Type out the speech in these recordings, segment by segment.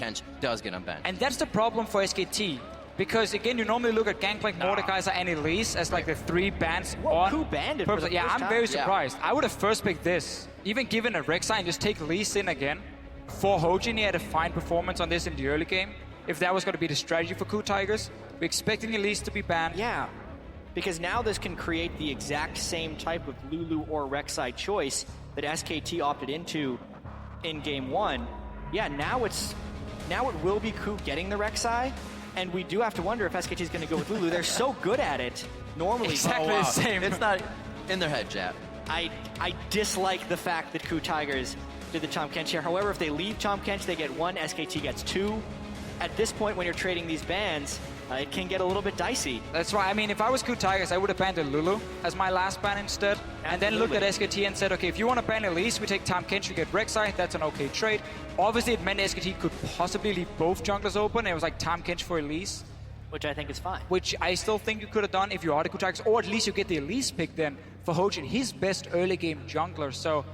Kench does get unbanned. And that's the problem for SKT. Because again, you normally look at Gangplank, Mordekaiser, and Elise as like the 3 bans on. Who banned it? Yeah, I'm very surprised. I would have first picked this. Even given a Rek'Sai and just take Elise in again. For Hojin, he had a fine performance on this in the early game. If that was going to be the strategy for KOO Tigers, we're expecting Elise to be banned. Yeah, because now this can create the exact same type of Lulu or Rek'Sai choice that SKT opted into in game 1. Yeah, now it will be KOO getting the Rek'Sai. And we do have to wonder if SKT is going to go with Lulu. They're so good at it normally. Exactly the same. It's not in their head, Jab. I dislike the fact that KOO Tigers did the Tahm Kench here. However, if they leave Tahm Kench, they get 1, SKT gets 2. At this point, when you're trading these bans, it can get a little bit dicey. That's right. I mean, if I was KOO Tigers, I would have banned Lulu as my last ban instead. Absolutely. And then looked at SKT and said, okay, if you want to ban Elise, we take Tahm Kench, we get Rek'Sai. That's an okay trade. Obviously, it meant SKT could possibly leave both junglers open. It was like Tahm Kench for Elise. Which I think is fine. Which I still think you could have done if you are the KOO Tigers. Or at least you get the Elise pick then for Hojin, his best early game jungler. So a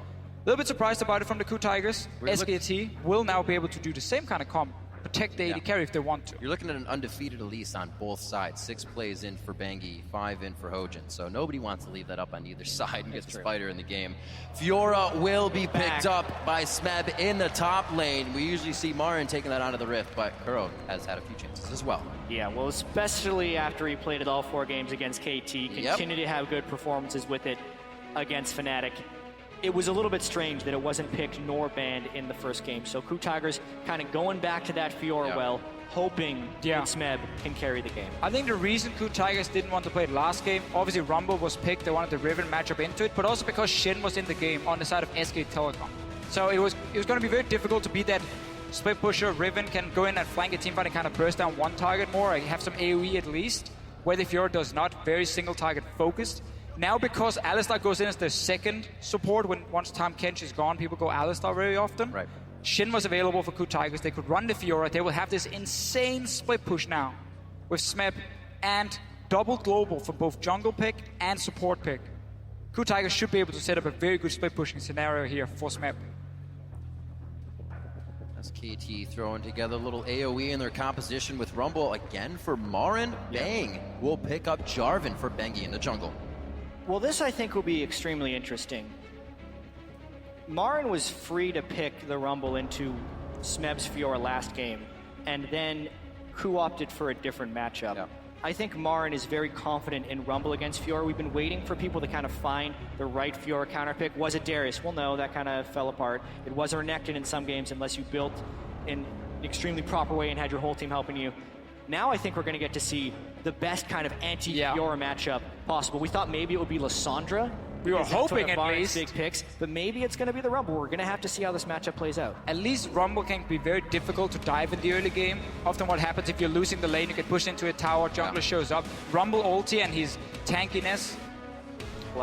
little bit surprised about it from the KOO Tigers. SKT will now be able to do the same kind of comp. Protect the AD carry if they want to. You're looking at an undefeated Elise on both sides. 6 plays in for Bengi, 5 in for Hojin. So nobody wants to leave that up on either side and get the spider in the game. Fiora will be picked up by Smeb in the top lane. We usually see Marin taking that out of the rift, but KOO has had a few chances as well. Yeah, well, especially after he played it all 4 games against KT, continue to have good performances with it against Fnatic. It was a little bit strange that it wasn't picked nor banned in the first game. So KOO Tigers kind of going back to that Fiora well, hoping that Smeb can carry the game. I think the reason KOO Tigers didn't want to play it last game, obviously Rumble was picked, they wanted the Riven matchup into it, but also because Shin was in the game on the side of SKT Telecom. So it was going to be very difficult to beat that split pusher. Riven can go in and flank a teamfight and kind of burst down one target more, and have some AoE at least, where the Fiora does not, very single target focused. Now, because Alistar goes in as the second support, once Tahm Kench is gone, people go Alistar very often. Right. Shin was available for KOO Tigers. They could run the Fiora. They will have this insane split push now with Smeb and double global for both jungle pick and support pick. KOO Tigers should be able to set up a very good split pushing scenario here for Smeb. SKT throwing together a little AoE in their composition with Rumble again for Marin. Bang will pick up Jarvan for Bengi in the jungle. Well, this I think will be extremely interesting. Marin was free to pick the Rumble into Smeb's Fiora last game, and then KOO opted for a different matchup. Yeah. I think Marin is very confident in Rumble against Fiora. We've been waiting for people to kind of find the right Fiora counterpick. Was it Darius? Well, no, that kind of fell apart. It was a Renekton in some games unless you built in an extremely proper way and had your whole team helping you. Now I think we're going to get to see the best kind of anti-Fiora matchup possible. We thought maybe it would be Lissandra. We were hoping at least. Big picks, but maybe it's going to be the Rumble. We're going to have to see how this matchup plays out. At least Rumble can be very difficult to dive in the early game. Often what happens if you're losing the lane, you get pushed into a tower, jungler shows up. Rumble ulti and his tankiness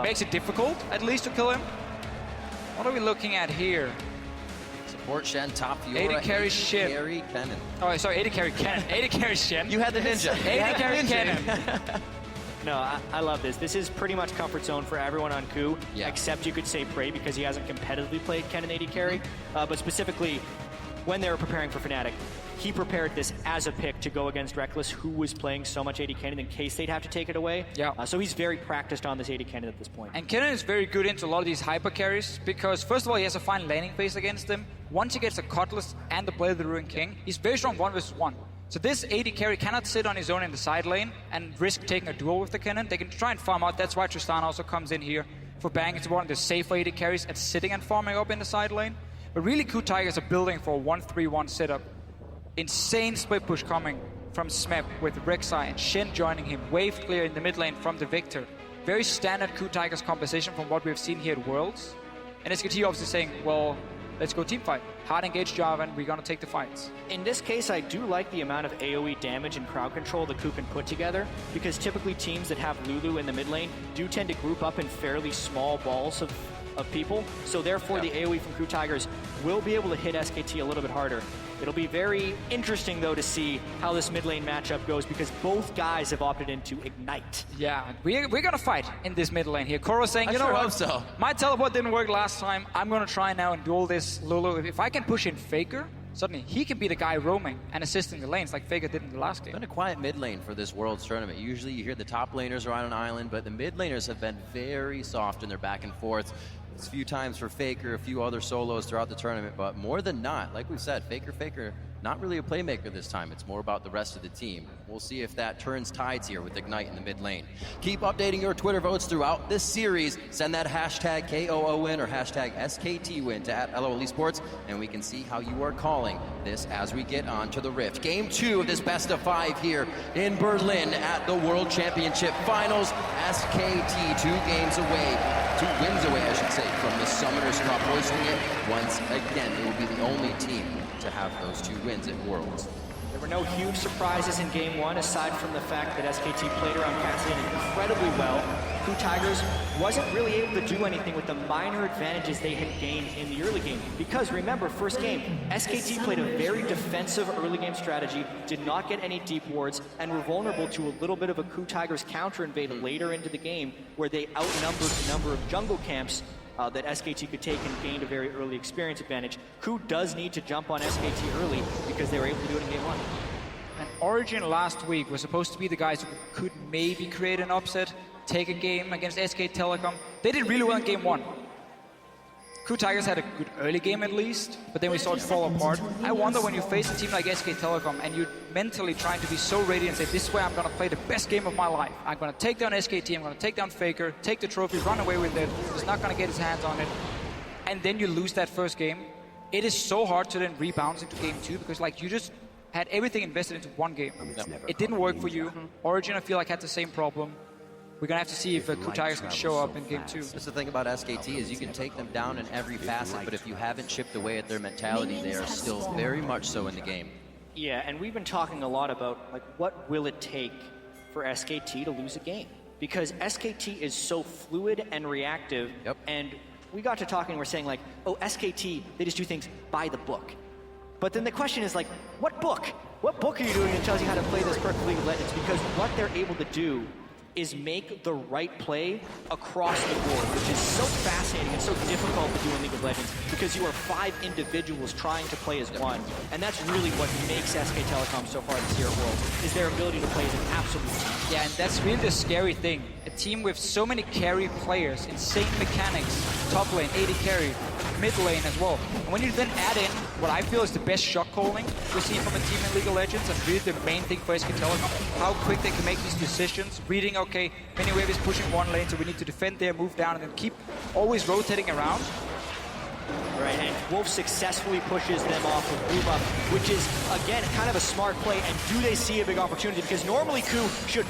makes it difficult, at least, to kill him. What are we looking at here? Support Shen, top Fiora, AD carry Shen. Carry Kennen. Oh, sorry, AD carry Kennen. AD carry Shen. You had the ninja. AD carry Kennen. No, I love this. This is pretty much comfort zone for everyone on KOO, except you could say Prey because he hasn't competitively played Kennen AD carry. But specifically, when they were preparing for Fnatic, he prepared this as a pick to go against Reckless, who was playing so much AD Kennen in case they'd have to take it away. Yeah. So he's very practiced on this AD Kennen at this point. And Kennen is very good into a lot of these hyper carries because, first of all, he has a fine laning phase against them. Once he gets the Cutlass and the Blade of the Ruined King, he's very strong 1v1. So this AD carry cannot sit on his own in the side lane and risk taking a duel with the Kennen. They can try and farm out. That's why Tristan also comes in here for Bang. It's one of the safer AD carries at sitting and farming up in the side lane. But really, KOO Tigers are building for a 1-3-1 setup. Insane split push coming from Smeb with Rek'Sai and Shen joining him. Wave clear in the mid lane from the Victor. Very standard KOO Tigers composition from what we've seen here at Worlds. And SKT obviously saying, well, let's go team fight. Hard engage Jarvan, we're gonna take the fights. In this case, I do like the amount of AoE damage and crowd control that KOO can put together, because typically teams that have Lulu in the mid lane do tend to group up in fairly small balls of people. So therefore, the AoE from KOO Tigers will be able to hit SKT a little bit harder. It'll be very interesting, though, to see how this mid lane matchup goes, because both guys have opted into Ignite. Yeah, we're gonna fight in this mid lane here. Koro's saying, you know what? So. My teleport didn't work last time. I'm gonna try now and duel this Lulu. If I can push in Faker, suddenly he can be the guy roaming and assisting the lanes like Faker did in the last game. It's been a quiet mid lane for this Worlds tournament. Usually you hear the top laners are on an island, but the mid laners have been very soft in their back and forth. It's a few times for Faker, a few other solos throughout the tournament, but more than not, like we said, Faker, not really a playmaker this time. It's more about the rest of the team. We'll see if that turns tides here with Ignite in the mid lane. Keep updating your Twitter votes throughout this series. Send that hashtag KOO win or hashtag SKT win to @LOL Esports, and we can see how you are calling this as we get on to the Rift. Game 2 of this best of 5 here in Berlin at the World Championship Finals. SKT 2 wins away, I should say, from the Summoners Cup, hoisting it once again. It will be the only team to have those 2 wins at Worlds. There were no huge surprises in Game 1, aside from the fact that SKT played around Cassian incredibly well. KOO Tigers wasn't really able to do anything with the minor advantages they had gained in the early game. Because remember, first game, SKT played a very defensive early game strategy, did not get any deep wards, and were vulnerable to a little bit of a KOO Tigers counter invade later into the game, where they outnumbered the number of jungle camps that SKT could take and gained a very early experience advantage. KOO does need to jump on SKT early because they were able to do it in Game 1. And Origin last week was supposed to be the guys who could maybe create an upset, take a game against SKT Telecom. They did really well in Game 1. KOO Tigers had a good early game at least, but then we saw it fall apart. I wonder when you face a team like SKT Telecom and you're mentally trying to be so ready and say, this is where I'm going to play the best game of my life. I'm going to take down SKT, I'm going to take down Faker, take the trophy, run away with it. He's not going to get his hands on it. And then you lose that first game. It is so hard to then rebound into Game 2 because like you just had everything invested into one game. It didn't work for you. Origin, I feel like, had the same problem. We're going to have to see if KOO Tigers can show up in Game 2. That's the thing about SKT is you can take them down in every facet, but if you haven't chipped away at their mentality, they are still very much so in the game. Yeah, and we've been talking a lot about like what will it take for SKT to lose a game? Because SKT is so fluid and reactive, and we got to talking and we're saying like, oh, SKT, they just do things by the book. But then the question is like, what book? What book are you doing that tells you how to play this perfect League of Legends? Because what they're able to do is make the right play across the board, which is so fascinating and so difficult to do in League of Legends because you are 5 individuals trying to play as one. And that's really what makes SK Telecom so far this year at Worlds, is their ability to play as an absolute team. Yeah, and that's really the scary thing. A team with so many carry players, insane mechanics, top lane, 80 carry, mid lane as well. And when you then add in what I feel is the best shot calling we see from a team in League of Legends, and really the main thing for SK Telecom, how quick they can make these decisions, reading, okay, Miniwave is pushing one lane, so we need to defend there, move down, and then keep always rotating around. Right, and Wolf successfully pushes them off with Blue Buff, which is, again, kind of a smart play, and do they see a big opportunity? Because normally KOO should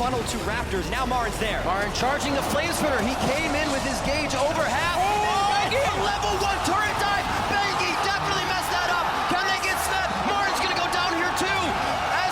funnel to Raptors, now Marin's there. Marin charging the Flame Spinner, he came in with his gauge over half. A level 1 turret dive, Bangy definitely messed that up. Can they get Smeb? Marin's gonna go down here too.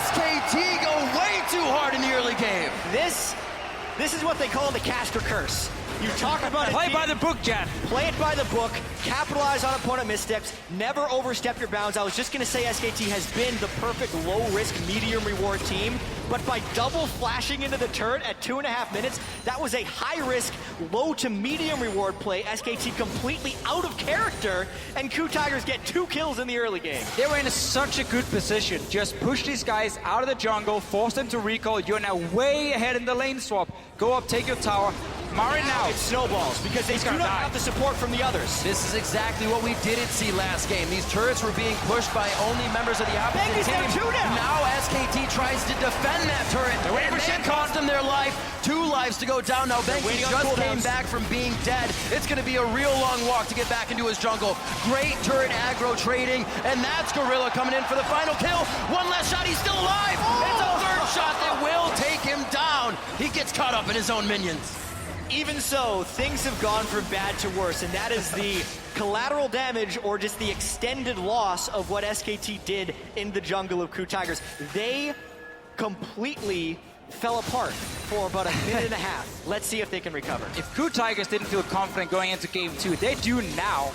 SKT go way too hard in the early game. This is what they call the caster curse. You talk about it. Play by the book, Jan. Play it by the book, capitalize on opponent missteps, never overstep your bounds. I was just gonna say SKT has been the perfect low-risk, medium-reward team, but by double flashing into the turret at 2.5 minutes, that was a high-risk, low to medium reward play. SKT completely out of character, and KOO Tigers get 2 kills in the early game. They were in such a good position. Just push these guys out of the jungle, force them to recall. You're now way ahead in the lane swap. Go up, take your tower. Marin now. It snowballs because they do not have the support from the others. This is exactly what we didn't see last game. These turrets were being pushed by only members of the opposite team. Now SKT tries to defend that turret, and it cost them their life. 2 lives to go down. Now Benji just came back from being dead. It's going to be a real long walk to get back into his jungle. Great turret aggro trading, and that's Gorilla coming in for the final kill. 1 last shot, he's still alive. It's a 3rd shot that will take him down. He gets caught up in his own minions. Even so, things have gone from bad to worse, and that is the collateral damage or just the extended loss of what SKT did in the jungle of KOO Tigers. They completely fell apart for about 1.5 minutes. Let's see if they can recover. If KOO Tigers didn't feel confident going into Game 2, they do now.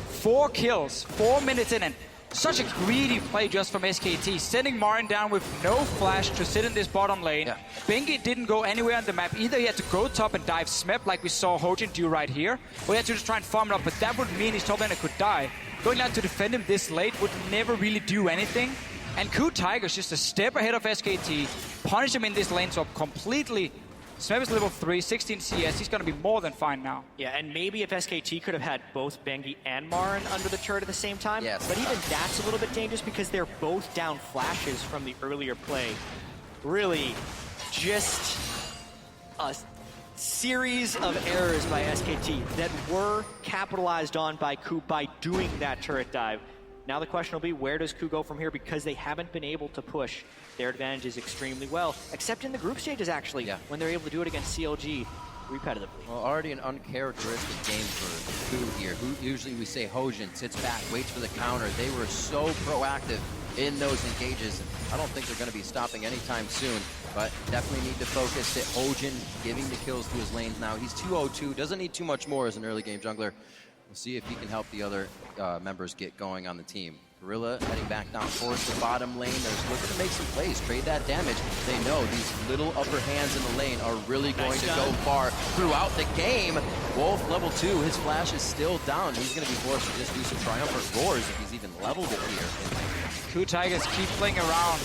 4 kills, 4 minutes in, and Such a greedy play just from SKT, sending Marin down with no flash to sit in this bottom lane. Yeah. Bengi didn't go anywhere on the map. Either he had to go top and dive Smeb like we saw Hojin do right here, or he had to just try and farm it up, but that would mean his top laner could die. Going down to defend him this late would never really do anything. And KOO Tiger's just a step ahead of SKT, punish him in this lane swap completely. Smeb is level 3, 16 CS, he's gonna be more than fine now. Yeah, and maybe if SKT could have had both Bengi and Marin under the turret at the same time, yes, but even that's a little bit dangerous because they're both down flashes from the earlier play. Really, just a series of errors by SKT that were capitalized on by KOO by doing that turret dive. Now the question will be, where does KOO go from here? Because they haven't been able to push their advantages extremely well, except in the group stages, actually, when they're able to do it against CLG repetitively. Well, already an uncharacteristic game for KOO here. Who usually we say Hojin sits back, waits for the counter. They were so proactive in those engages. I don't think they're going to be stopping anytime soon, but definitely need to focus at Hojin giving the kills to his lanes now. He's 2-0-2, doesn't need too much more as an early game jungler. We'll see if he can help the other members get going on the team. Gorilla heading back down towards the bottom lane. They're looking to make some plays, trade that damage. They know these little upper hands in the lane are really going to go far throughout the game. Wolf, level 2, his flash is still down. He's going to be forced to just do some triumphant roars if he's even leveled it here. KOO Tigers keep playing around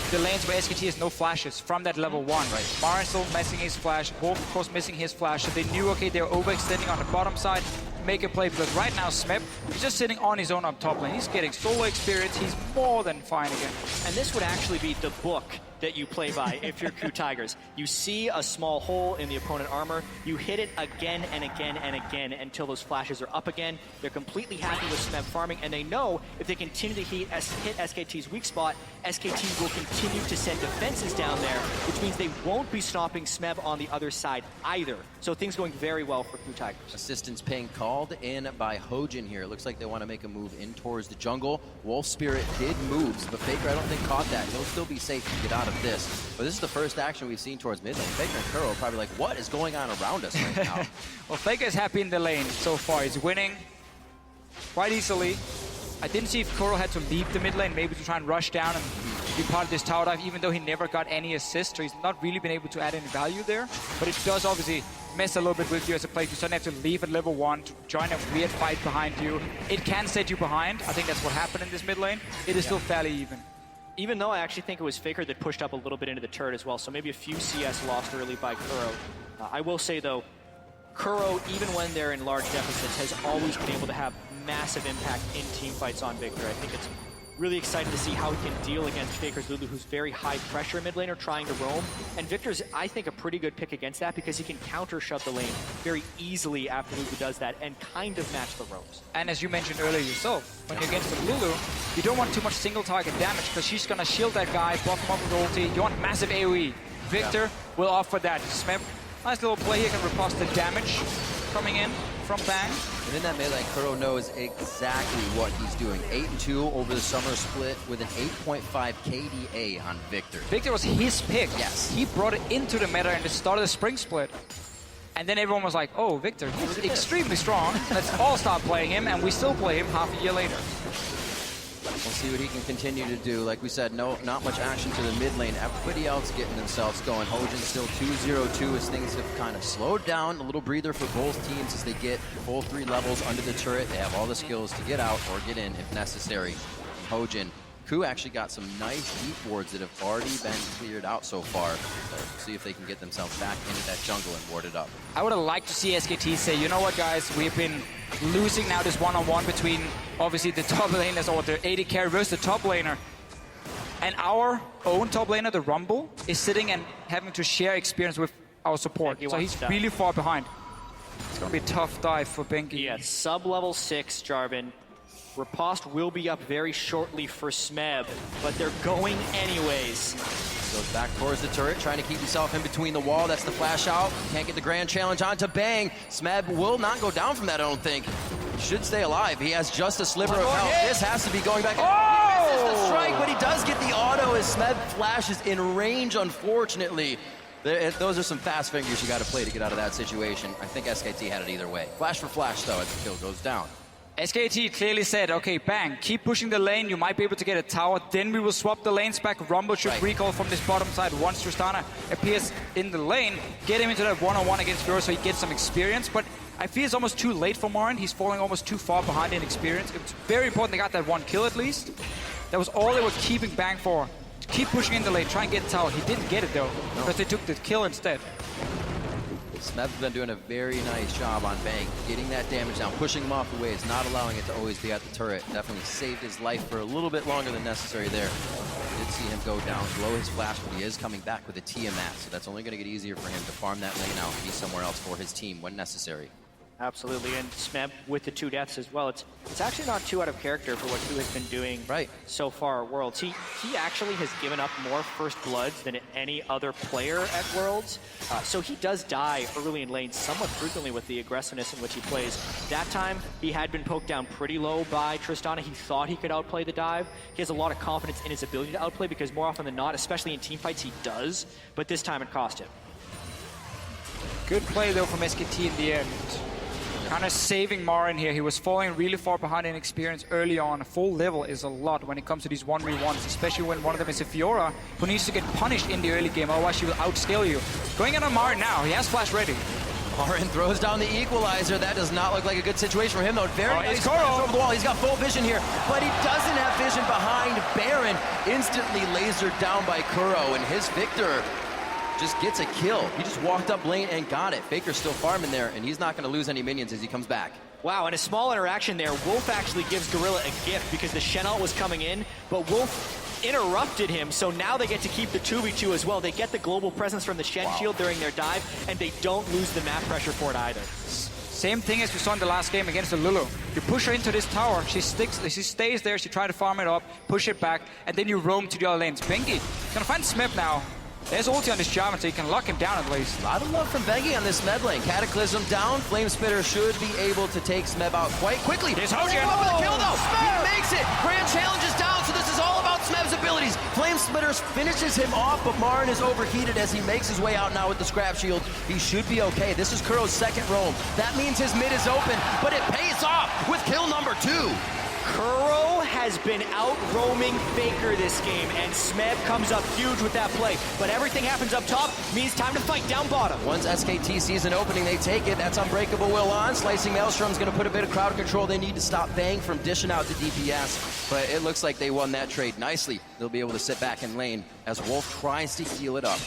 the lanes where SKT has no flashes from that level 1. Right. Marin still missing his flash, Wolf of course missing his flash, so they knew, okay, they're overextending on the bottom side, make a play, because right now Smeb is just sitting on his own up top lane. He's getting solo experience, he's more than fine again. And this would actually be the book that you play by if you're KOO Tigers. You see a small hole in the opponent armor, you hit it again and again and again until those flashes are up again. They're completely happy with Smeb farming, and they know if they continue to hit SKT's weak spot, SKT will continue to send defenses down there, which means they won't be stopping Smeb on the other side either. So things going very well for KOO Tigers. Assistance ping called in by Hojin here. It looks like they want to make a move in towards the jungle. Wolf Spirit did moves, but Faker I don't think caught that. He'll still be safe to get out of this. But this is the first action we've seen towards mid lane. Faker and Kuro are probably like, what is going on around us right now? Well, Faker is happy in the lane so far. He's winning quite easily. I didn't see if Kuro had to leave the mid lane, maybe to try and rush down and be part of this tower dive, even though he never got any assist, so he's not really been able to add any value there. But it does obviously mess a little bit with you as a player. You suddenly have to leave at level 1 to join a weird fight behind you. It can set you behind. I think that's what happened in this mid lane. It is still fairly even. Even though I actually think it was Faker that pushed up a little bit into the turret as well, so maybe a few CS lost early by Kuro. I will say though, Kuro, even when they're in large deficits, has always been able to have massive impact in team fights on Victor. I think it's really exciting to see how he can deal against Faker's Lulu, who's very high pressure mid laner trying to roam. And Victor's, I think, a pretty good pick against that because he can counter shove the lane very easily after Lulu does that and kind of match the ropes. And as you mentioned earlier yourself, when you're against the Lulu, you don't want too much single target damage because she's gonna shield that guy, buff him up with ulti. You want massive AoE. Victor will offer that. Smeb, nice little play here, can riposte the damage coming in from Bang. And in that melee, Kuro knows exactly what he's doing. 8-2 over the summer split with an 8.5 KDA on Victor. Victor was his pick. Yes. He brought it into the meta and it started the spring split. And then everyone was like, oh, Victor, he's extremely strong. Let's all start playing him, and we still play him half a year later. We'll see what he can continue to do. Like we said, not much action to the mid lane. Everybody else getting themselves going. Hojin still 2-0-2 as things have kind of slowed down. A little breather for both teams as they get full 3 levels under the turret. They have all the skills to get out or get in if necessary. Hojin. KOO actually got some nice deep wards that have already been cleared out so far. So see if they can get themselves back into that jungle and ward it up. I would have liked to see SKT say, you know what, guys, we've been losing now this one-on-one between obviously the top laners or the AD carry versus the top laner. And our own top laner, the Rumble, is sitting and having to share experience with our support. So he's really far behind. It's going to be a tough dive for Bengi. Yeah, sub-level 6, Jarvan. Riposte will be up very shortly for Smeb, but they're going anyways. Goes back towards the turret, trying to keep himself in between the wall. That's the flash out. Can't get the grand challenge onto Bang. Smeb will not go down from that, I don't think. He should stay alive. He has just a sliver of health. This has to be going back. Oh! He misses the strike, but he does get the auto as Smeb flashes in range, unfortunately. Those are some fast fingers you got to play to get out of that situation. I think SKT had it either way. Flash for flash, though, as the kill goes down. SKT clearly said, okay, bang, keep pushing the lane, you might be able to get a tower, then we will swap the lanes back. Rumble should recall from this bottom side once Tristana appears in the lane, get him into that one-on-one against Fiora so he gets some experience, but I feel it's almost too late for Marin. He's falling almost too far behind in experience. It's very important they got that one kill at least. That was all they were keeping bang for. Keep pushing in the lane, try and get the tower. He didn't get it though, because they took the kill instead. Smeb's been doing a very nice job on Bang, getting that damage down, pushing him off the waves, not allowing it to always be at the turret. Definitely saved his life for a little bit longer than necessary there. Did see him go down, blow his flash, but he is coming back with a Tiamat, so that's only going to get easier for him to farm that lane out and be somewhere else for his team when necessary. Absolutely, and Smeb with the 2 deaths as well. It's actually not too out of character for what KOO has been doing so far at Worlds. He actually has given up more first bloods than any other player at Worlds. So he does die early in lane somewhat frequently with the aggressiveness in which he plays. That time, he had been poked down pretty low by Tristana. He thought he could outplay the dive. He has a lot of confidence in his ability to outplay because more often than not, especially in team fights, he does. But this time it cost him. Good play though from SKT in the end. Kind of saving Marin here. He was falling really far behind in experience early on. A full level is a lot when it comes to these 1v1s, especially when one of them is a Fiora who needs to get punished in the early game, otherwise she will outscale you. Going in on Marin now, he has flash ready. Marin throws down the equalizer. That does not look like a good situation for him, though. Very nice flash over the wall. He's got full vision here, but he doesn't have vision behind Baron. Instantly lasered down by KOO, and his Victor just gets a kill. He just walked up lane and got it. Faker's still farming there, and he's not going to lose any minions as he comes back. Wow, and a small interaction there. Wolf actually gives Gorilla a gift because the Shen ult was coming in, but Wolf interrupted him, so now they get to keep the 2v2 as well. They get the global presence from the Shen shield during their dive, and they don't lose the map pressure for it either. Same thing as we saw in the last game against the Lulu. You push her into this tower, she stays there, she tries to farm it up, push it back, and then you roam to the other lanes. Bengi gonna find Smeb now. There's ulti on this Jarvan, so you can lock him down at least. A lot of love from Bengi on this Smeb lane. Cataclysm down. Flame Spitter should be able to take Smeb out quite quickly. There's Hogan. For the kill, though. He makes it. Grand Challenge is down, so this is all about Smeb's abilities. Flame Spitter finishes him off, but Marin is overheated as he makes his way out now with the scrap shield. He should be okay. This is KOO's second roam. That means his mid is open, but it pays off with kill number 2. KOO has been out roaming Faker this game, and Smeb comes up huge with that play. But everything happens up top, means time to fight down bottom. Once SKT sees an opening, they take it. That's Unbreakable Will on. Slicing Maelstrom's going to put a bit of crowd control. They need to stop Bang from dishing out to DPS. But it looks like they won that trade nicely. They'll be able to sit back in lane as Wolf tries to heal it up.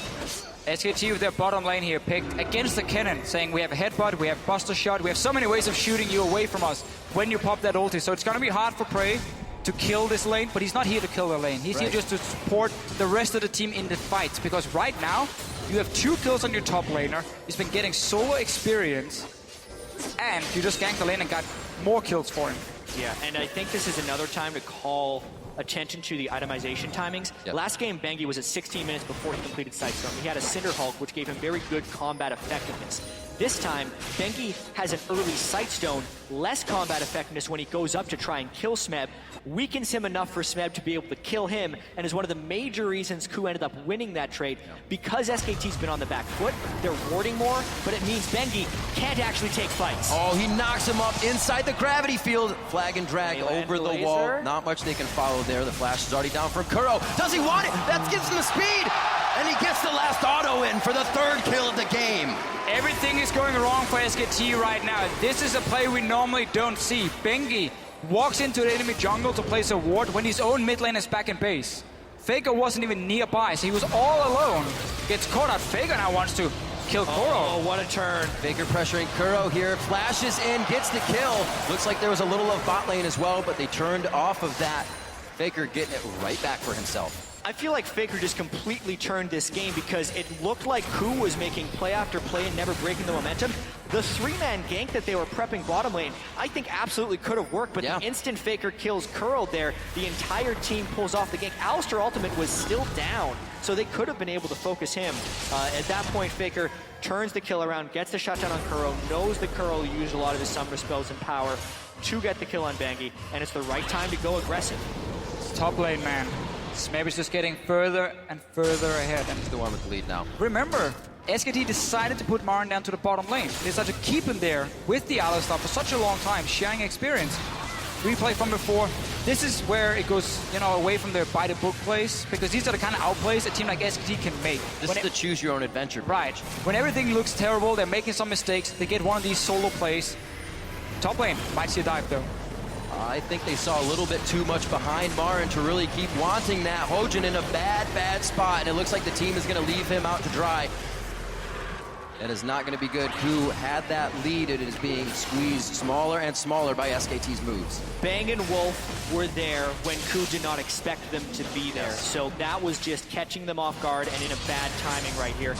SKT with their bottom lane here picked against the cannon, saying we have a headbutt, we have buster shot, we have so many ways of shooting you away from us when you pop that ulti. So it's going to be hard for Prey to kill this lane, but he's not here to kill the lane. He's here just to support the rest of the team in the fights, because right now you have 2 kills on your top laner. He's been getting solo experience, and you just ganked the lane and got more kills for him. Yeah, and I think this is another time to call attention to the itemization timings. Last game, Bengi was at 16 minutes before he completed Sightstorm. He had a Cinder Hulk, which gave him very good combat effectiveness. This time, Bengi has an early Sightstone, less combat effectiveness when he goes up to try and kill Smeb, weakens him enough for Smeb to be able to kill him, and is one of the major reasons KOO ended up winning that trade. Because SKT's been on the back foot, they're warding more, but it means Bengi can't actually take fights. Oh, he knocks him up inside the gravity field. Flag and drag over the wall. Not much they can follow there. The flash is already down from KOO. Does he want it? That gives him the speed! And he gets the last auto in for the 3rd kill of the game. Everything is going wrong for SKT right now. This is a play we normally don't see. Bengi walks into the enemy jungle to place a ward when his own mid lane is back in base. Faker wasn't even nearby, so he was all alone. Gets caught out. Faker now wants to kill KOO. Oh, what a turn. Faker pressuring KOO here. Flashes in, gets the kill. Looks like there was a little of bot lane as well, but they turned off of that. Faker getting it right back for himself. I feel like Faker just completely turned this game because it looked like KOO was making play after play and never breaking the momentum. The 3-man gank that they were prepping bottom lane, I think absolutely could have worked, but the instant Faker kills KOO there, the entire team pulls off the gank. Alistar Ultimate was still down, so they could have been able to focus him. At that point, Faker turns the kill around, gets the shutdown on KOO, knows that KOO used a lot of his summer spells and power to get the kill on Bengi, and it's the right time to go aggressive. It's top lane, man. Smeb is just getting further and further ahead. And he's the one with the lead now. Remember, SKT decided to put Marin down to the bottom lane. They decided to keep him there with the Alistar for such a long time, sharing experience. replay from before. This is where it goes, you know, away from their by the book plays, because these are the kind of outplays a team like SKT can make. This is the choose your own adventure. Right. When everything looks terrible, they're making some mistakes, they get one of these solo plays. Top lane might see a dive though. I think they saw a little bit too much behind Marin to really keep wanting that. Hojin in a bad spot, and it looks like the team is going to leave him out to dry. That is not going to be good. KOO had that lead. It is being squeezed smaller and smaller by SKT's moves. Bang and Wolf were there when KOO did not expect them to be there. Yes. So that was just catching them off guard and in a bad timing right here.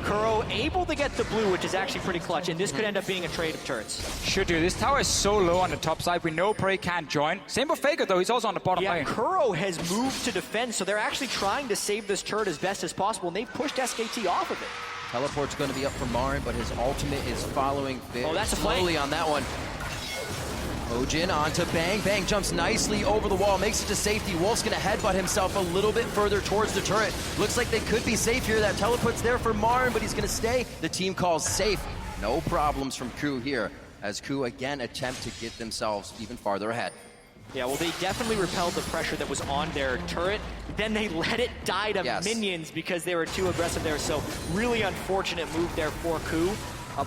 KOO able to get the blue, which is actually pretty clutch, and this could end up being a trade of turrets. Should do. This tower is so low on the top side. We know Prey can't join. Same for Faker though. He's also on the bottom lane. KOO has moved to defend, so they're actually trying to save this turret as best as possible, and they pushed SKT off of it. Teleport's going to be up for Marin, but his ultimate is following that's a slowly flank. on that one. Hojin onto Bang. Bang jumps nicely over the wall, makes it to safety. Wolf's going to headbutt himself a little bit further towards the turret. Looks like they could be safe here. That teleport's there for Marin, but he's going to stay. The team calls safe. No problems from KOO here, as KOO again attempt to get themselves even farther ahead. Yeah, well, they definitely repelled the pressure that was on their turret. Then they let it die to minions because they were too aggressive there. So really unfortunate move there for KOO.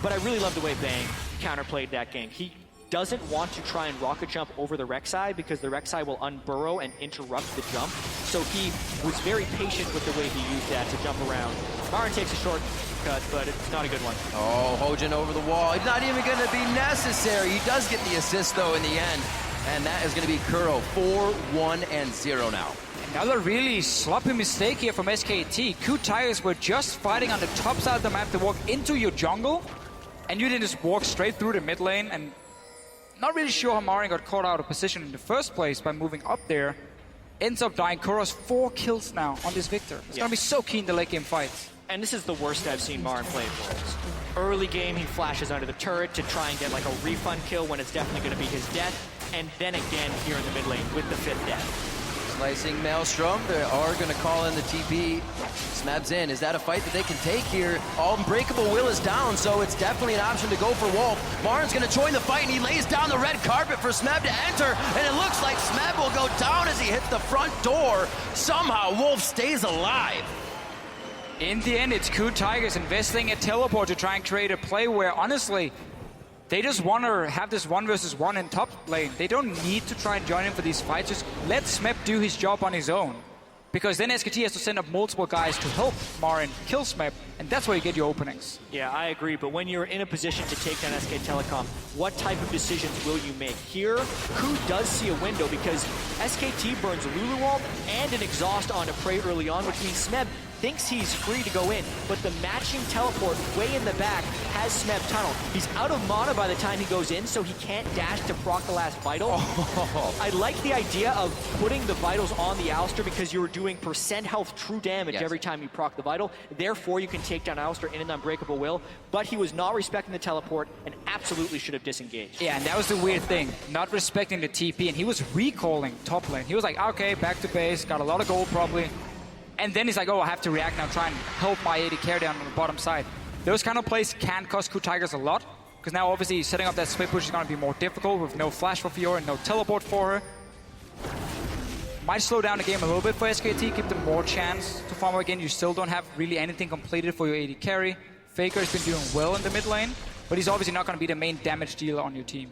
But I really love the way Bang counterplayed that gank. He doesn't want to try and rocket jump over the Rek'Sai because the Rek'Sai will unburrow and interrupt the jump. So he was very patient with the way he used that to jump around. Marin takes a shortcut, but it's not a good one. Oh, Hojin over the wall. It's not even going to be necessary. He does get the assist, though, in the end. And that is going to be KOO 4-1-0 now. Another really sloppy mistake here from SKT. KOO Tigers were just fighting on the top side of the map to walk into your jungle, and you didn't just walk straight through the mid lane. And not really sure how Marin got caught out of position in the first place by moving up there. Ends up dying. KOO's 4 kills now on this Victor. It's going to be so keen to late game fights. And this is the worst I've seen Marin play for. Early game, he flashes under the turret to try and get like a refund kill when it's definitely going to be his death. And then again here in the mid lane with the 5th death. Slicing Maelstrom. They are going to call in the TP. Smeb's in. Is that a fight that they can take here? Unbreakable Will is down, so it's definitely an option to go for Wolf. Marin's going to join the fight, and he lays down the red carpet for Smeb to enter. And it looks like Smeb will go down as he hits the front door. Somehow Wolf stays alive. In the end, it's KOO Tigers investing a teleport to try and create a play where, honestly, they just want to have this 1v1 in top lane. They don't need to try and join in for these fights. Just let Smeb do his job on his own. Because then SKT has to send up multiple guys to help Marin kill Smeb, and that's where you get your openings. Yeah, I agree, but when you're in a position to take down SKT Telecom, what type of decisions will you make? Here, KOO does see a window because SKT burns Luluwald and an exhaust onto Prey early on, which means Smeb thinks he's free to go in, but the matching teleport way in the back has Smeb tunneled. He's out of mana by the time he goes in, so he can't dash to proc the last vital. I like the idea of putting the vitals on the Alistar because you're doing % health true damage every time you proc the vital. Therefore, you can take down Alistar in an Unbreakable Will, but he was not respecting the teleport and absolutely should have disengaged. Yeah, and that was the weird thing, not respecting the TP, and he was recalling top lane. He was like, okay, back to base, got a lot of gold probably. And then he's like, oh, I have to react now, try and help my AD carry down on the bottom side. Those kind of plays can cost KOO Tigers a lot, because now obviously setting up that split push is going to be more difficult with no flash for Fiora and no teleport for her. Might slow down the game a little bit for SKT, give them more chance to farm again. You still don't have really anything completed for your AD carry. Faker's been doing well in the mid lane, but he's obviously not going to be the main damage dealer on your team.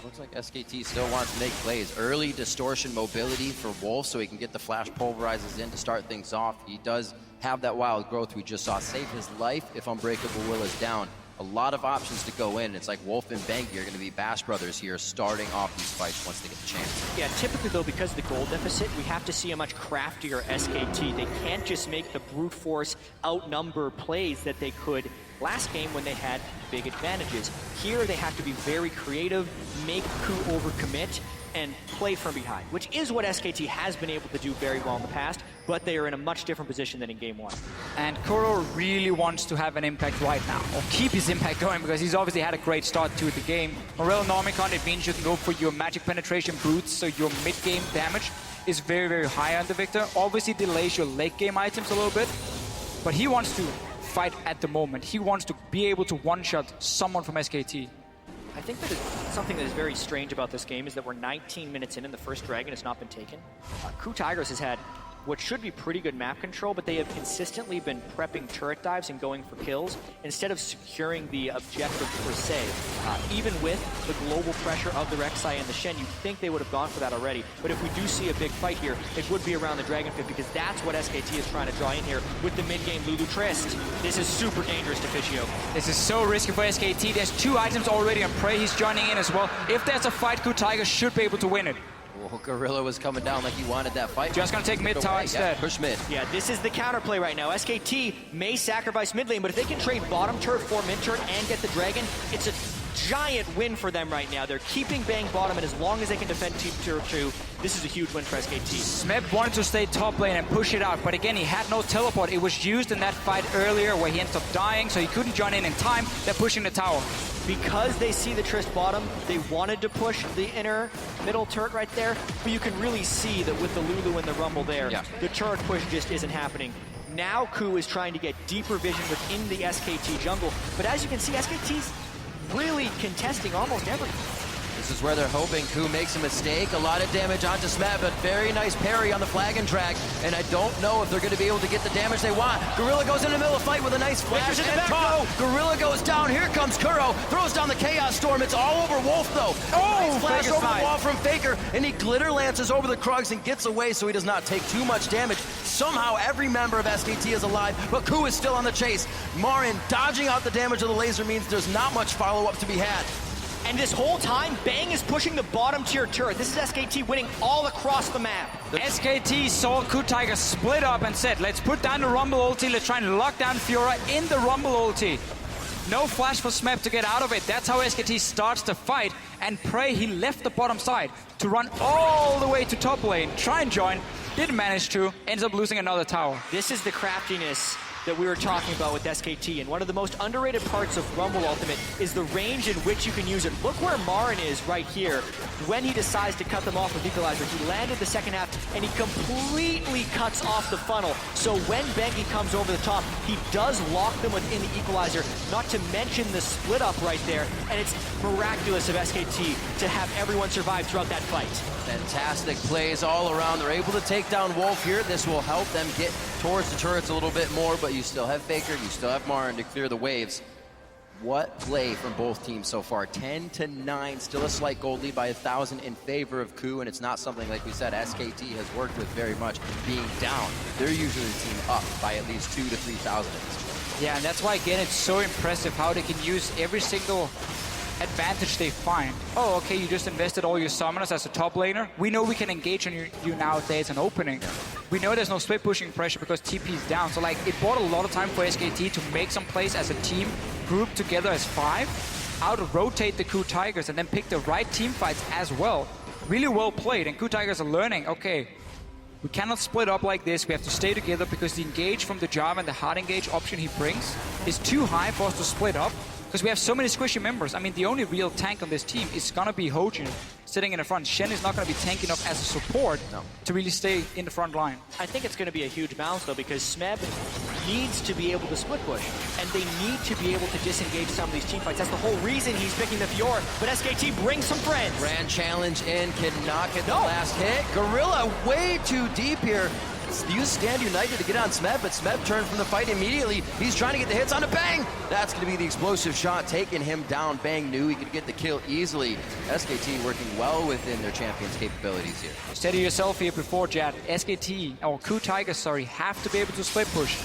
Looks like SKT still wants to make plays. Early distortion mobility for Wolf so he can get the flash pulverizes in to start things off. He does have that wild growth we just saw save his life if Unbreakable Will is down. A lot of options to go in. It's like Wolf and Bengi are going to be Bash Brothers here starting off these fights once they get the chance. Yeah, typically though, because of the gold deficit, we have to see a much craftier SKT. They can't just make the brute force outnumber plays that they could last game when they had big advantages. Here they have to be very creative, make KOO overcommit, and play from behind, which is what SKT has been able to do very well in the past, but they are in a much different position than in Game 1. And KOO really wants to have an impact right now, or keep his impact going, because he's obviously had a great start to the game. Morel Normicon, it means you can go for your magic penetration brutes, so your mid-game damage is very, very high on the Victor. Obviously delays your late-game items a little bit, but he wants to fight at the moment. He wants to be able to one-shot someone from SKT. I think that something that is very strange about this game is that we're 19 minutes in and the first dragon has not been taken. KOO Tigers has had what should be pretty good map control, but they have consistently been prepping turret dives and going for kills instead of securing the objective per se. Even with the global pressure of the Rek'Sai and the Shen, you'd think they would have gone for that already. But if we do see a big fight here, it would be around the Dragon Pit because that's what SKT is trying to draw in here with the mid-game Lulu Trist. This is super dangerous to Fischio. This is so risky for SKT. There's 2 items already on Prey. He's joining in as well. If there's a fight, KOO Tigers should be able to win it. Well, Gorilla was coming down like he wanted that fight. Just gonna take mid tower instead. Yeah, push mid. Yeah, this is the counterplay right now. SKT may sacrifice mid lane, but if they can trade bottom turret for mid turret and get the dragon, it's a giant win for them right now. They're keeping Bang bottom, and as long as they can defend tier 2, this is a huge win for SKT. Smeb wanted to stay top lane and push it out, but again, he had no teleport. It was used in that fight earlier where he ended up dying, so he couldn't join in time. They're pushing the tower. Because they see the Trist bottom, they wanted to push the inner middle turret right there, but you can really see that with the Lulu and the Rumble there, the turret push just isn't happening. Now KOO is trying to get deeper vision within the SKT jungle, but as you can see, SKT's really contesting almost everything. This is where they're hoping KOO makes a mistake. A lot of damage onto Smeb, but very nice parry on the flag and drag. And I don't know if they're going to be able to get the damage they want. Gorilla goes in the middle of the fight with a nice flash and top. Gorilla goes down. Here comes Kuro. Throws down the Chaos Storm. It's all over Wolf, though. Oh, nice flash over the wall from Faker. And he glitter lances over the Krugs and gets away so he does not take too much damage. Somehow every member of SKT is alive, but KOO is still on the chase. Marin dodging out the damage of the laser means there's not much follow-up to be had. And this whole time, Bang is pushing the bottom tier turret. This is SKT winning all across the map. SKT saw KOO Tigers split up and said, let's put down the Rumble ulti, let's try and lock down Fiora in the Rumble ulti. No flash for Smeb to get out of it. That's how SKT starts the fight. And Prey, he left the bottom side to run all the way to top lane, try and join, didn't manage to, ends up losing another tower. This is the craftiness that we were talking about with SKT, and one of the most underrated parts of Rumble Ultimate is the range in which you can use it. Look where Marin is right here when he decides to cut them off with Equalizer. He landed the second half, and he completely cuts off the funnel. So when Bengi comes over the top, he does lock them within the Equalizer, not to mention the split up right there, and it's miraculous of SKT to have everyone survive throughout that fight. Fantastic plays all around. They're able to take down Wolf here. This will help them get towards the turrets a little bit more, but you still have Faker, you still have Marin to clear the waves. What play from both teams so far? 10-9, still a slight gold lead by 1,000 in favor of KOO, and it's not something, like we said, SKT has worked with very much. Being down, they're usually the team up by at least 2,000 to 3,000 at this point. Yeah, and that's why, again, it's so impressive how they can use every single advantage they find. Oh, okay, you just invested all your summoners as a top laner. We know we can engage on you now if there's an opening. We know there's no split pushing pressure because TP is down. So, like, it bought a lot of time for SKT to make some plays as a team, group together as 5, out-rotate the KOO Tigers, and then pick the right team fights as well. Really well played, and KOO Tigers are learning, okay, we cannot split up like this. We have to stay together because the engage from the Jarvan and the hard engage option he brings is too high for us to split up. Because we have so many squishy members. I mean, the only real tank on this team is going to be Hojin sitting in the front. Shen is not going to be tank enough as a support to really stay in the front line. I think it's going to be a huge balance, though, because Smeb needs to be able to split push, and they need to be able to disengage some of these team fights. That's the whole reason he's picking the Fiora, but SKT brings some friends. Grand challenge in, cannot get the last hit. Gorilla way too deep here. Use Stand United to get on Smeb, but Smeb turned from the fight immediately. He's trying to get the hits on the Bang. That's going to be the explosive shot, taking him down. Bang knew he could get the kill easily. SKT working well within their champion's capabilities here. Steady yourself here before, Jad. SKT, or KOO Tigers, sorry, have to be able to split push.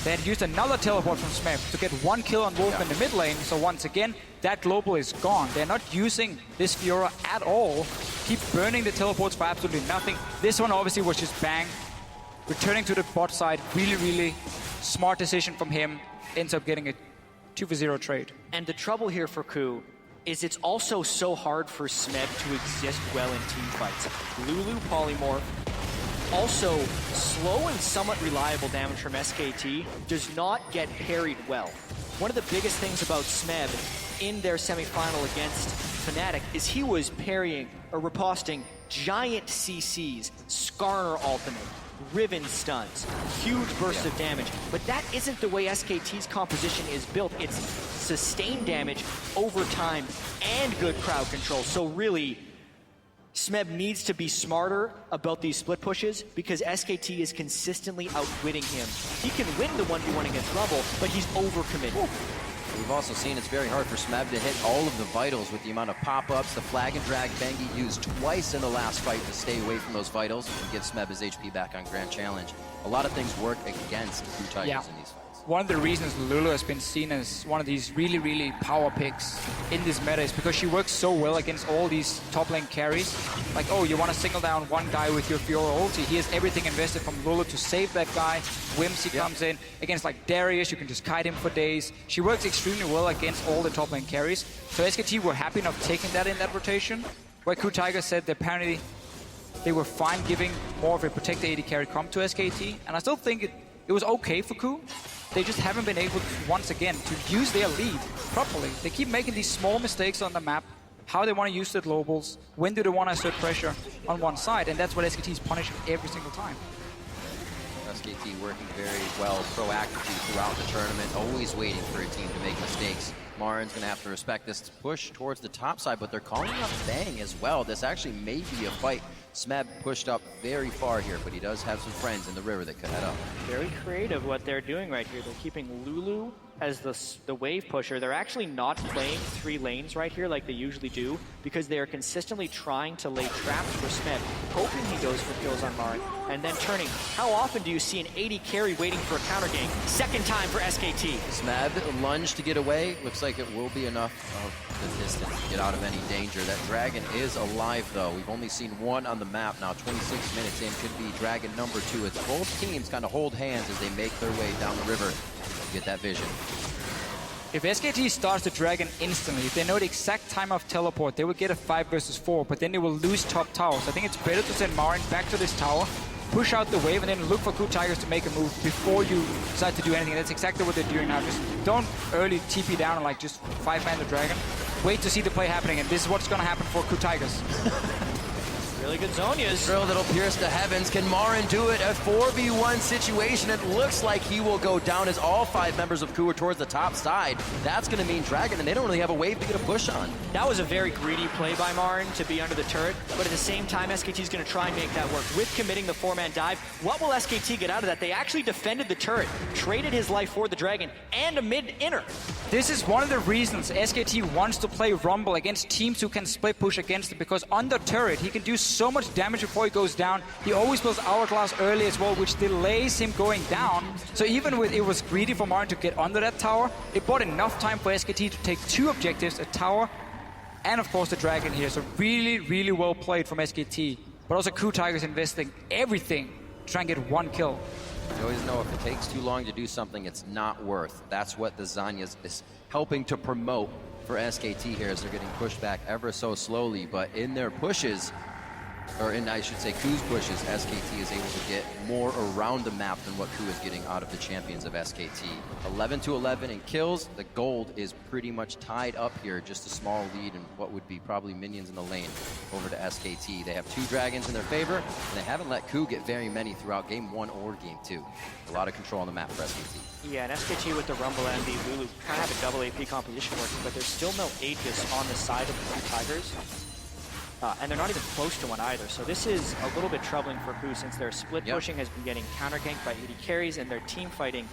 They had used another teleport from Smeb to get 1 kill on Wolf in the mid lane. So once again, that global is gone. They're not using this Fiora at all. Keep burning the teleports for absolutely nothing. This one obviously was just Bang returning to the bot side. Really, really smart decision from him. Ends up getting a 2-for-0 trade. And the trouble here for KOO is it's also so hard for Smeb to exist well in team fights. Lulu polymorph, also slow and somewhat reliable damage from SKT, does not get parried well. One of the biggest things about Smeb in their semifinal against Fnatic is he was parrying or riposting giant CCs, Skarner ultimate, Riven stuns, huge bursts of damage. But that isn't the way SKT's composition is built. It's sustained damage over time and good crowd control. So really, Smeb needs to be smarter about these split pushes because SKT is consistently outwitting him. He can win the 1v1 against Rumble, but he's overcommitted. We've also seen it's very hard for Smeb to hit all of the vitals with the amount of pop-ups. The flag and drag Bengi used twice in the last fight to stay away from those vitals and give Smeb his HP back on Grand Challenge. A lot of things work against KOO Tigers in these fights. One of the reasons Lulu has been seen as one of these really, really power picks in this meta is because she works so well against all these top lane carries. Like, oh, you want to single down one guy with your Fiora ulti. He has everything invested from Lulu to save that guy. Whimsy comes in. Against like Darius, you can just kite him for days. She works extremely well against all the top lane carries. So SKT were happy enough taking that in that rotation, where KOO Tigers said that apparently they were fine giving more of a protector AD carry comp to SKT. And I still think it was okay for KOO. They just haven't been able, once again, to use their lead properly. They keep making these small mistakes on the map, how they want to use the globals, when do they want to assert pressure on one side, and that's what SKT is punishing every single time. SKT working very well proactively throughout the tournament, always waiting for a team to make mistakes. Marin's going to have to respect this push towards the top side, but they're calling up Bang as well. This actually may be a fight. Smeb pushed up very far here, but he does have some friends in the river that could head up. Very creative what they're doing right here. They're keeping Lulu as the wave pusher. They're actually not playing 3 lanes right here like they usually do because they are consistently trying to lay traps for Smeb, hoping he goes for kills on Marin, and then turning. How often do you see an 80 carry waiting for a counter gank? Second time for SKT. Smeb lunge to get away. Looks like it will be enough of the distance to get out of any danger. That dragon is alive though. We've only seen one on the map now. 26 minutes in, could be dragon number 2. It's both teams kind of hold hands as they make their way down the river to get that vision. If SKT starts the dragon instantly, if they know the exact time of teleport, they will get a 5 versus 4, but then they will lose top towers. I think it's better to send Marin back to this tower, push out the wave, and then look for KOO Tigers to make a move before you decide to do anything. That's exactly what they're doing now. Just don't early TP down and like just 5-man the dragon. Wait to see the play happening, and this is what's going to happen for KOO Tigers. Really good Zhonya's. Drill that'll pierce the heavens. Can Marin do it? A 4v1 situation. It looks like he will go down as all 5 members of KOO are towards the top side. That's going to mean Dragon, and they don't really have a wave to get a push on. That was a very greedy play by Marin to be under the turret, but at the same time, SKT is going to try and make that work with committing the 4-man dive. What will SKT get out of that? They actually defended the turret, traded his life for the Dragon, and a mid-inner. This is one of the reasons SKT wants to play Rumble against teams who can split push against it, because on the turret, he can do so much damage before he goes down. He always builds Hourglass early as well, which delays him going down. So even with it was greedy for Marin to get under that tower, it bought enough time for SKT to take 2 objectives, a tower, and of course the dragon here. So really, really well played from SKT. But also KOO Tigers investing everything to try and get 1 kill. You always know if it takes too long to do something, it's not worth. That's what the Zhonya's is helping to promote for SKT here as they're getting pushed back ever so slowly. But in their pushes, or in, I should say, KOO's pushes, SKT is able to get more around the map than what KOO is getting out of the champions of SKT. 11-11 in kills. The gold is pretty much tied up here. Just a small lead in what would be probably minions in the lane over to SKT. They have 2 dragons in their favor, and they haven't let KOO get very many throughout game 1 or game 2. A lot of control on the map for SKT. Yeah, and SKT with the Rumble and the Lulu kind of have a double AP composition working, but there's still no Aegis on the side of the KOO Tigers. And they're not even close to one either. So this is a little bit troubling for KOO since their split pushing has been getting counter-ganked by 80 carries and their team fighting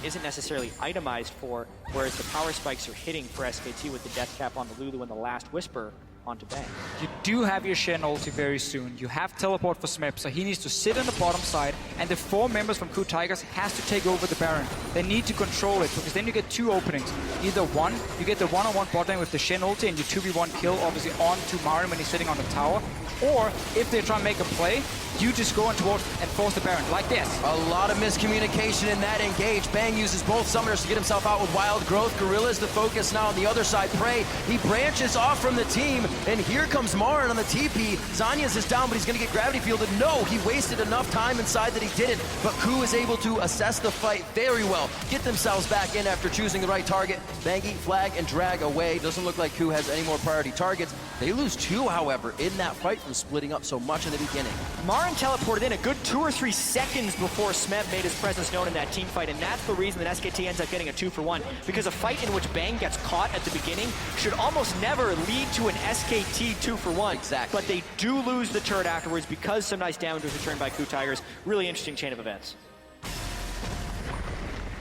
isn't necessarily itemized for, whereas the power spikes are hitting for SKT with the death cap on the Lulu and the last Whisper onto Bang. You do have your Shen ulti very soon. You have teleport for Smeb, so he needs to sit on the bottom side, and the 4 members from KOO Tigers has to take over the Baron. They need to control it, because then you get 2 openings. Either one, you get the one-on-one bot lane with the Shen ulti and you 2v1 kill, obviously onto Marin when he's sitting on the tower. Or, if they try and make a play, you just go in towards and force the Baron, like this. A lot of miscommunication in that engage. Bang uses both summoners to get himself out with Wild Growth. Gorilla's the focus now on the other side. Prey, he branches off from the team, and here comes Marin on the TP. Zhonya's is down, but he's going to get gravity fielded. No, he wasted enough time inside that he didn't, but KOO is able to assess the fight very well, get themselves back in after choosing the right target. Bangy, flag, and drag away. Doesn't look like KOO has any more priority targets. They lose 2, however, in that fight from splitting up so much in the beginning. Marin teleported in a good 2 or 3 seconds before Smeb made his presence known in that team fight, and that's the reason that SKT ends up getting a 2-for-1, because a fight in which Bang gets caught at the beginning should almost never lead to an SKT 2-for-1. Exactly. But they do lose the turret afterwards because some nice damage was returned by KOO Tigers. Really interesting chain of events.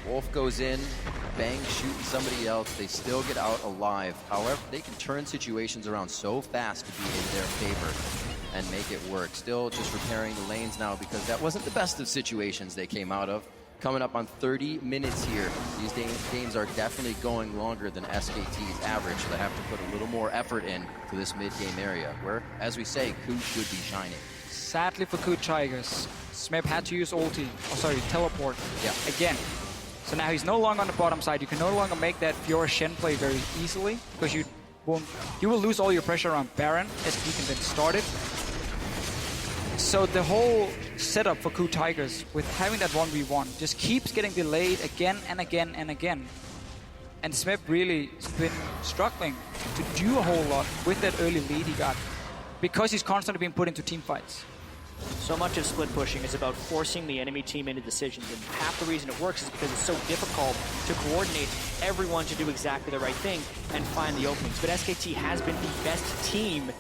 Wolf goes in, Bang shooting somebody else, they still get out alive. However, they can turn situations around so fast to be in their favor and make it work. Still just repairing the lanes now because that wasn't the best of situations they came out of. Coming up on 30 minutes here. These games are definitely going longer than SKT's average, so they have to put a little more effort in to this mid-game area where, as we say, KOO should be shining. Sadly for KOO Tigers, Smeb had to use teleport again. So now he's no longer on the bottom side. You can no longer make that Fiora Shen play very easily because you will lose all your pressure around Baron as he can then start it. So the whole setup for KOO Tigers with having that 1v1 just keeps getting delayed again and again and again. And Smeb really has been struggling to do a whole lot with that early lead he got because he's constantly being put into team fights. So much of split pushing is about forcing the enemy team into decisions, and half the reason it works is because it's so difficult to coordinate everyone to do exactly the right thing and find the openings. But SKT has been the best team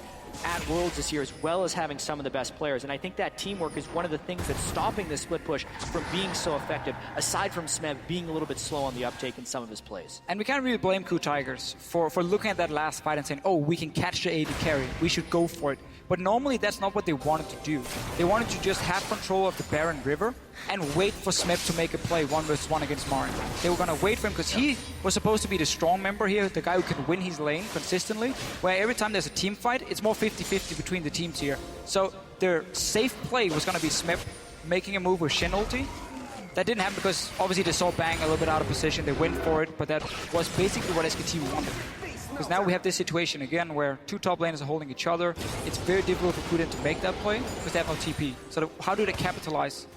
at Worlds this year, as well as having some of the best players. And I think that teamwork is one of the things that's stopping this split push from being so effective, aside from Smeb being a little bit slow on the uptake in some of his plays. And we can't really blame KOO Tigers for looking at that last fight and saying, oh, we can catch the AD carry, we should go for it. But normally that's not what they wanted to do. They wanted to just have control of the Baron River and wait for Smeb to make a play 1v1 against Marin. They were going to wait for him because he was supposed to be the strong member here, the guy who can win his lane consistently, where every time there's a team fight, it's more 50-50 between the teams here. So their safe play was going to be Smeb making a move with Shen ulti. That didn't happen because obviously they saw Bang a little bit out of position, they went for it, but that was basically what SKT wanted. Because now we have this situation again where 2 top laners are holding each other. It's very difficult for KOO to make that play because they have no TP. So how do they capitalize?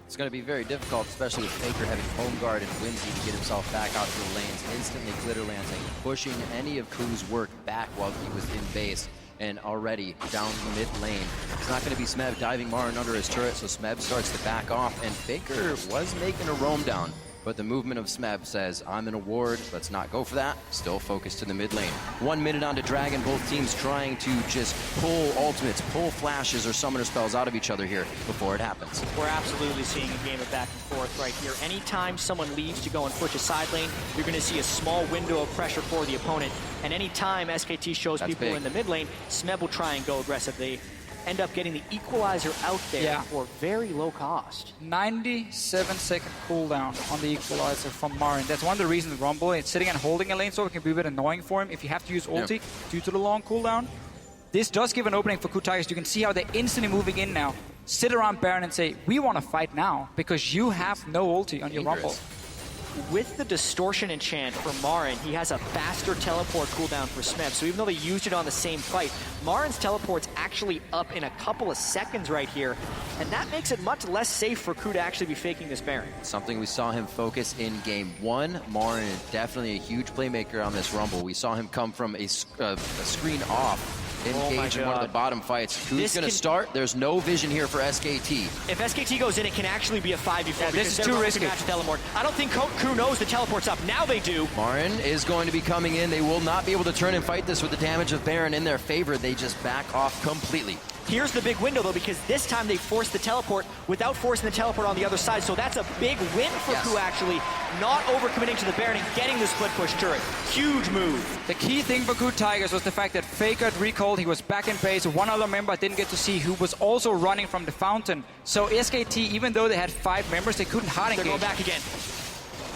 It's going to be very difficult, especially with Faker having home guard and Whimsy to get himself back out to the lanes, instantly glitter lancing, pushing any of KOO's work back while he was in base and already down the mid lane. It's not going to be Smeb diving Marin under his turret, so Smeb starts to back off, and Faker was making a roam down. But the movement of Smeb says, I'm in a ward, let's not go for that. Still focused to the mid lane. 1 minute on to Dragon, both teams trying to just pull ultimates, pull flashes or summoner spells out of each other here before it happens. We're absolutely seeing a game of back and forth right here. Anytime someone leaves to go and push a side lane, you're going to see a small window of pressure for the opponent. And anytime SKT shows people in the mid lane, Smeb will try and go aggressive. They end up getting the equalizer out there for very low cost. 97-second cooldown on the equalizer from Marin. That's one of the reasons Rumble is sitting and holding a lane so it can be a bit annoying for him if you have to use ulti due to the long cooldown. This does give an opening for KOO Tigers. You can see how they're instantly moving in now. Sit around Baron and say, we want to fight now because you have no ulti on your Rumble. With the distortion enchant for Marin, he has a faster teleport cooldown for Smeb. So even though they used it on the same fight, Marin's teleport's actually up in a couple of seconds right here. And that makes it much less safe for KOO to actually be faking this Baron. Something we saw him focus in game 1. Marin is definitely a huge playmaker on this Rumble. We saw him come from a screen off. Engage in one of the bottom fights. KOO's going to start. There's no vision here for SKT. If SKT goes in, it can actually be a 5v4. This is too risky. I don't think KOO knows the teleport's up. Now they do. Marin is going to be coming in. They will not be able to turn and fight this with the damage of Baron in their favor. They just back off completely. Here's the big window, though, because this time they forced the teleport without forcing the teleport on the other side. So that's a big win for KOO, actually. Not overcommitting to the Baron and getting the split push turret. Huge move. The key thing for KOO Tigers was the fact that Faker had recalled. He was back in base. One other member I didn't get to see who was also running from the fountain. So SKT, even though they had 5 members, they couldn't hard engage. They're going back again.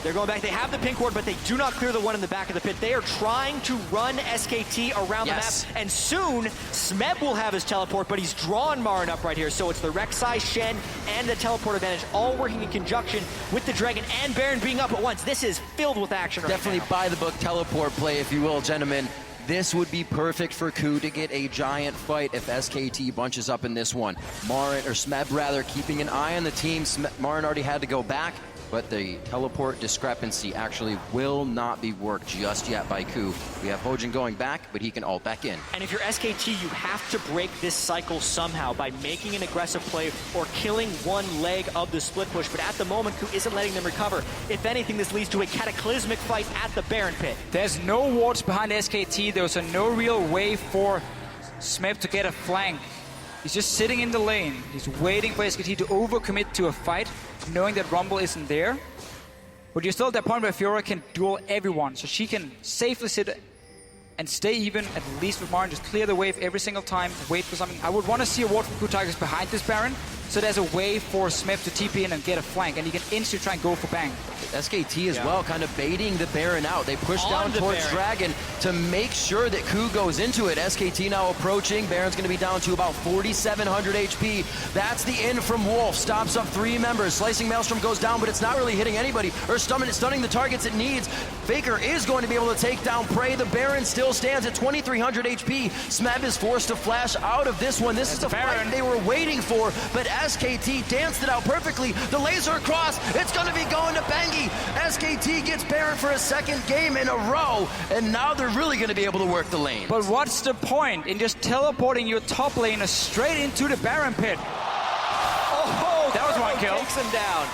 They're going back. They have the pink ward, but they do not clear the one in the back of the pit. They are trying to run SKT around the map, and soon Smeb will have his teleport, but he's drawn Marin up right here. So it's the Rek'Sai, Shen, and the teleport advantage all working in conjunction with the Dragon and Baron being up at once. This is filled with action right Definitely now. by the book teleport play, if you will, gentlemen. This would be perfect for KOO to get a giant fight if SKT bunches up in this one. Marin, or Smeb rather, keeping an eye on the team. Marin already had to go back. but the teleport discrepancy actually will not be worked just yet by KOO. We have Hojin going back, but he can ult back in. And if you're SKT, you have to break this cycle somehow by making an aggressive play or killing one leg of the split push. But at the moment, KOO isn't letting them recover. If anything, this leads to a cataclysmic fight at the Baron pit. There's no wards behind SKT. There's no real way for Smeb to get a flank. He's just sitting in the lane. He's waiting for SKT to overcommit to a fight, knowing that Rumble isn't there. But you're still at that point where Fiora can duel everyone, so she can safely sit and stay even, at least with Marin, just clear the wave every single time, wait for something. I would want to see a ward from KOO Tigers behind this Baron, so there's a way for Smeb to TP in and get a flank, and he can instantly try and go for bang. SKT as well, kind of baiting the Baron out. They push down towards Dragon to make sure that KOO goes into it. SKT now approaching. Baron's going to be down to about 4,700 HP. That's the in from Wolf. Stops up 3 members. Slicing Maelstrom goes down, but it's not really hitting anybody or stunning the targets it needs. Faker is going to be able to take down Prey. The Baron still stands at 2,300 HP. Smeb is forced to flash out of this one. This is the fight they were waiting for, but SKT danced it out perfectly. The laser across. It's going to be going to Bangy. SKT gets Baron for a second game in a row, and now they're really going to be able to work the lane. But what's the point in just teleporting your top laner straight into the Baron pit? Oh, that was one kill. Takes him down.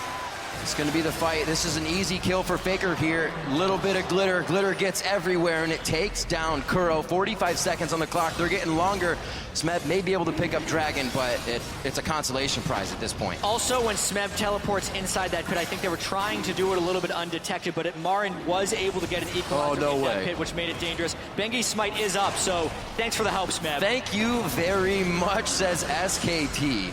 It's going to be the fight. This is an easy kill for Faker here. Little bit of glitter. Glitter gets everywhere, and it takes down KOO. 45 seconds on the clock. They're getting longer. Smeb may be able to pick up Dragon, but it's a consolation prize at this point. Also, when Smeb teleports inside that pit, I think they were trying to do it a little bit undetected, but Marin was able to get an equalizer in that pit, which made it dangerous. Bengi's smite is up, so thanks for the help, Smeb. Thank you very much, says SKT.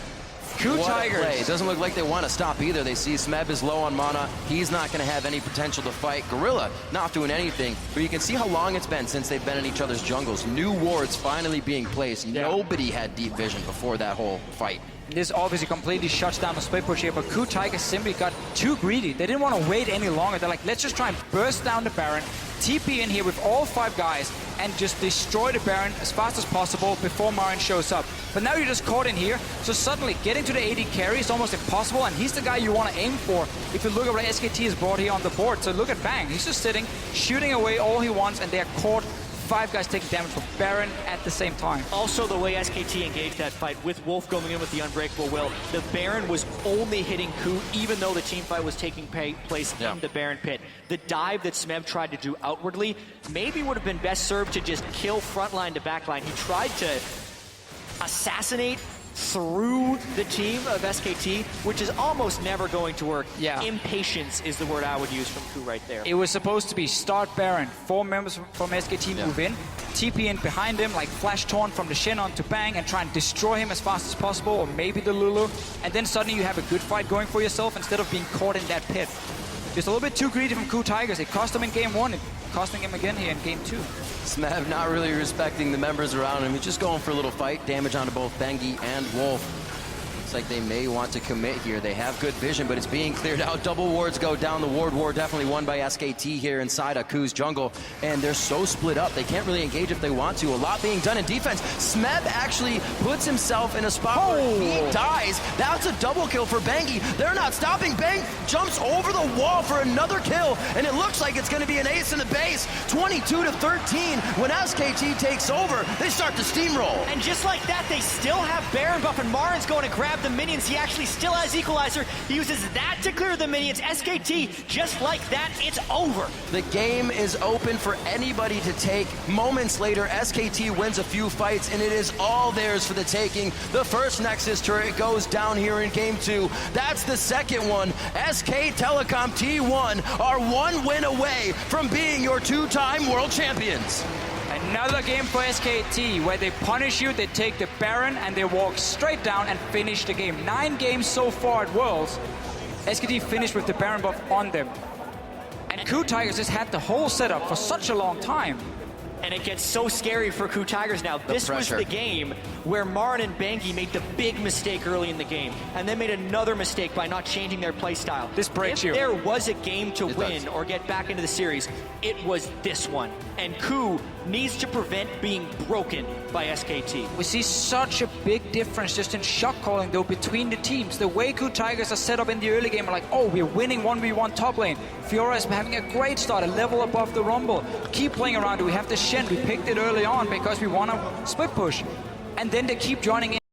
KOO Tigers. It doesn't look like they want to stop either. They see Smeb is low on mana. He's not going to have any potential to fight. Gorilla not doing anything. But you can see how long it's been since they've been in each other's jungles. New wards finally being placed. Yeah. Nobody had deep vision before that whole fight. This obviously completely shuts down the split push here, but KOO Tigers simply got too greedy. They didn't want to wait any longer. They're like, let's just try and burst down the Baron, TP in here with all 5 guys, and just destroy the Baron as fast as possible before Marin shows up. But now you're just caught in here, so suddenly getting to the AD carry is almost impossible, and he's the guy you want to aim for if you look at what SKT has brought here on the board. So look at Bang. He's just sitting, shooting away all he wants, and they're caught. 5 guys taking damage from Baron at the same time. Also, the way SKT engaged that fight, with Wolf going in with the Unbreakable Will, the Baron was only hitting KOO, even though the team fight was taking place in the Baron pit. The dive that Smeb tried to do outwardly maybe would have been best served to just kill frontline to backline. He tried to assassinate through the team of SKT, which is almost never going to work. Yeah. Impatience is the word I would use from KOO right there. It was supposed to be start Baron, 4 members from SKT move in, TP in behind him, like flash taunt from the Shen onto Bang, and try and destroy him as fast as possible, or maybe the Lulu, and then suddenly you have a good fight going for yourself instead of being caught in that pit. Just a little bit too greedy from KOO Tigers. It cost him in game 1, it's costing him again here in game 2. Smeb not really respecting the members around him. He's just going for a little fight. Damage onto both Bengi and Wolf. Looks like they may want to commit here. They have good vision, but it's being cleared out. Double wards go down. The ward definitely won by SKT here inside of KOO's jungle. And they're so split up, they can't really engage if they want to. A lot being done in defense. Smeb actually puts himself in a spot where he dies. That's a double kill for Bengi. They're not stopping. Bang jumps over the wall for another kill, and it looks like it's going to be an ace in the base. 22-13. When SKT takes over, they start to steamroll. And just like that, they still have Baron buff, and Marin's going to grab the minions. He actually still has Equalizer. He uses that to clear the minions. SKT, just like that, it's over. The game is open for anybody to take. Moments later, SKT wins a few fights, and it is all theirs for the taking. The first Nexus turret goes down here in game 2. That's the second one. SK Telecom T1 are 1 win away from being your 2-time world champions. Another game for SKT, where they punish you, they take the Baron, and they walk straight down and finish the game. 9 games so far at Worlds. SKT finished with the Baron buff on them. And KOO Tigers has had the whole setup for such a long time. and it gets so scary for KOO Tigers now. This was pressure. the game where Marin and Bangi made the big mistake early in the game, and then made another mistake by not changing their play style. This breaks if you. there was a game to It win does. or get back into the series, it was this one. And KOO needs to prevent being broken by SKT. We see such a big difference just in shot calling though between the teams. The way KOO Tigers are set up in the early game are like, oh, we're winning 1v1 top lane. Fiora is having a great start, a level above the Rumble. Keep playing around. We have the Shen. We picked it early on because we want to split push. And then they keep joining in.